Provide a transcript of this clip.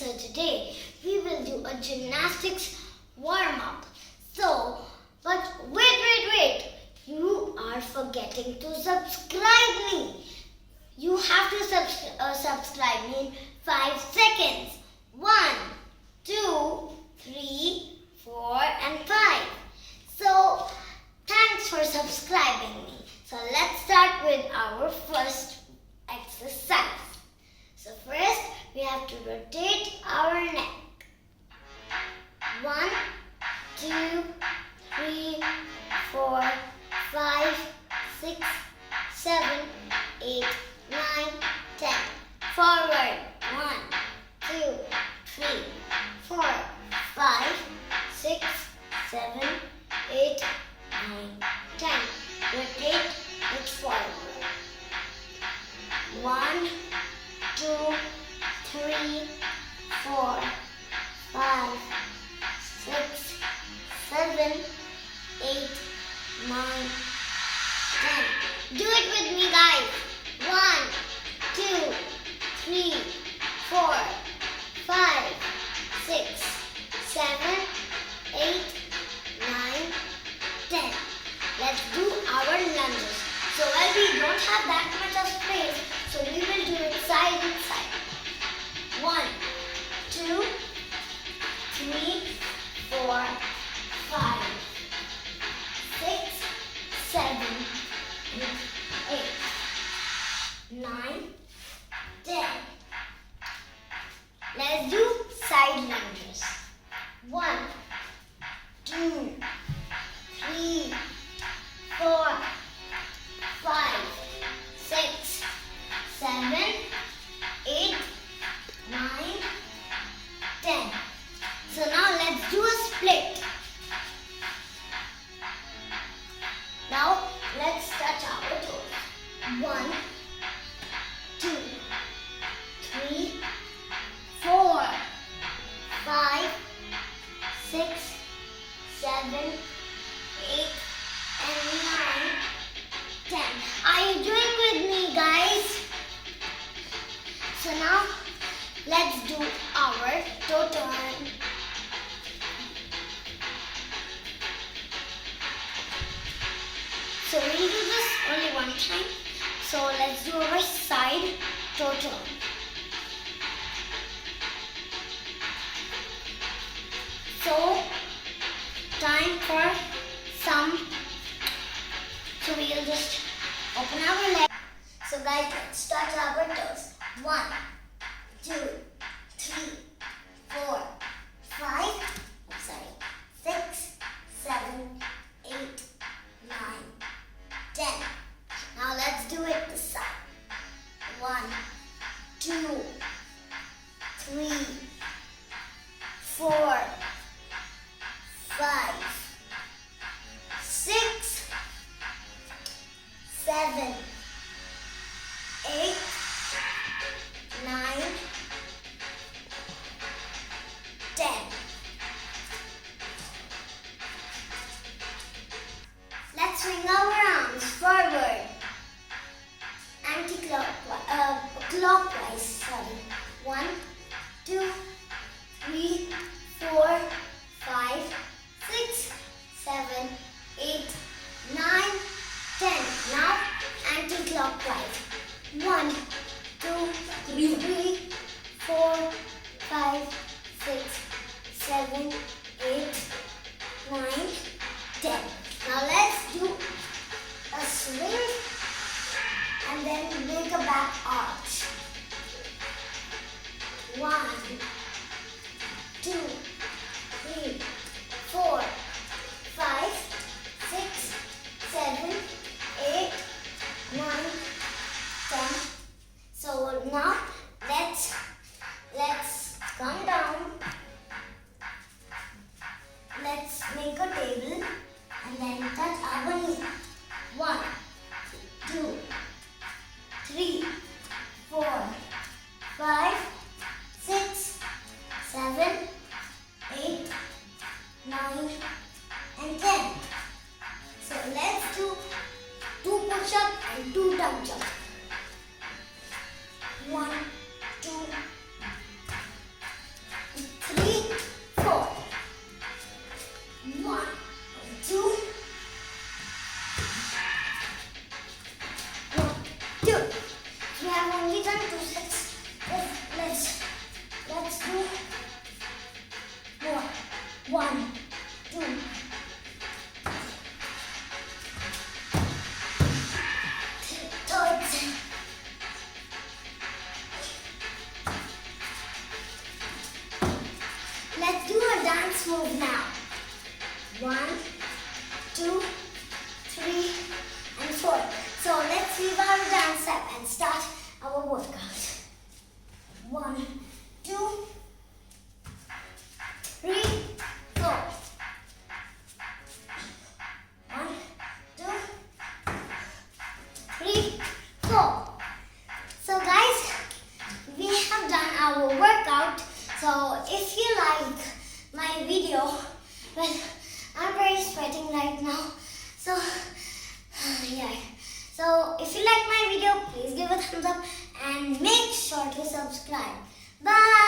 So today we will do a gymnastics warm-up. But wait. You are forgetting to subscribe me. You have to subscribe me in 5 seconds. 1, 2, 3, 4 and 5. So thanks for subscribing me. So let's start with our first exercise. So first we have to rotate our neck. 1, 2, 3, 4, 5, 6, 7, 8, 9, 10. Forward. 1, 2, 3, 4, 5, 6, 7, 8, 9, 10. Rotate it forward. 1, 2, 3, 4, 5, 6, 7, 8, 9, 10. Do it with me, guys. 1, 2, 3, 4, 5, 6, 7, 8, 9, 10. Let's do our lunges. So we don't have that much of space, so we will do it side and side. 1, 2, 3, 4, 5, 6, 7, 8, 9, 10. Let's do side lunges. 1, 2, 3, 4, 5, 6, 7, 8, 9, 10. So now let's do a split. Now let's touch our toes. 1, 2, 3, 4, 5, 6, 7, 8, and 9, 10. Are you doing with me, guys? So now let's do our toe turn. So we'll do this only one time. So let's do our side toe turn. So time for some. So we'll just open our legs. So guys, let's touch our toes. 1, 2, 3, 4, 5, 6, 7, 8, 9, 10. Now let's do it this side. 1, 2, 3, 4, 5, 6, 7, 8, 9, 10. Let's swing our arms forward, clockwise. 1, 2, 3, 4, 5, 6, 7, 8, 9, 10. Now anti-clockwise. 1, 2, 3, 4, 5, 6, 7, 8, 9, 10. Now let's do a swing and then make a back arch. 1, 2, 3, 4, 5, 6, 7, 8, 9, 10. So now let's come down. Let's make a table and then touch our knee. 1, 2, 3, 4, 5, 6, 7, 8, 9, and 10. So let's do 2 push-up and 2 down jump. 1, 2, move now. 1, 2, 3, and 4. So let's leave our dance step and start our workout. 1, 2, 3, 4. 1, 2, 3, 4. So guys, we have done our workout. So if you like my video, well, I'm very sweating right now. So yeah. So if you like my video, please give a thumbs up and make sure to subscribe. Bye.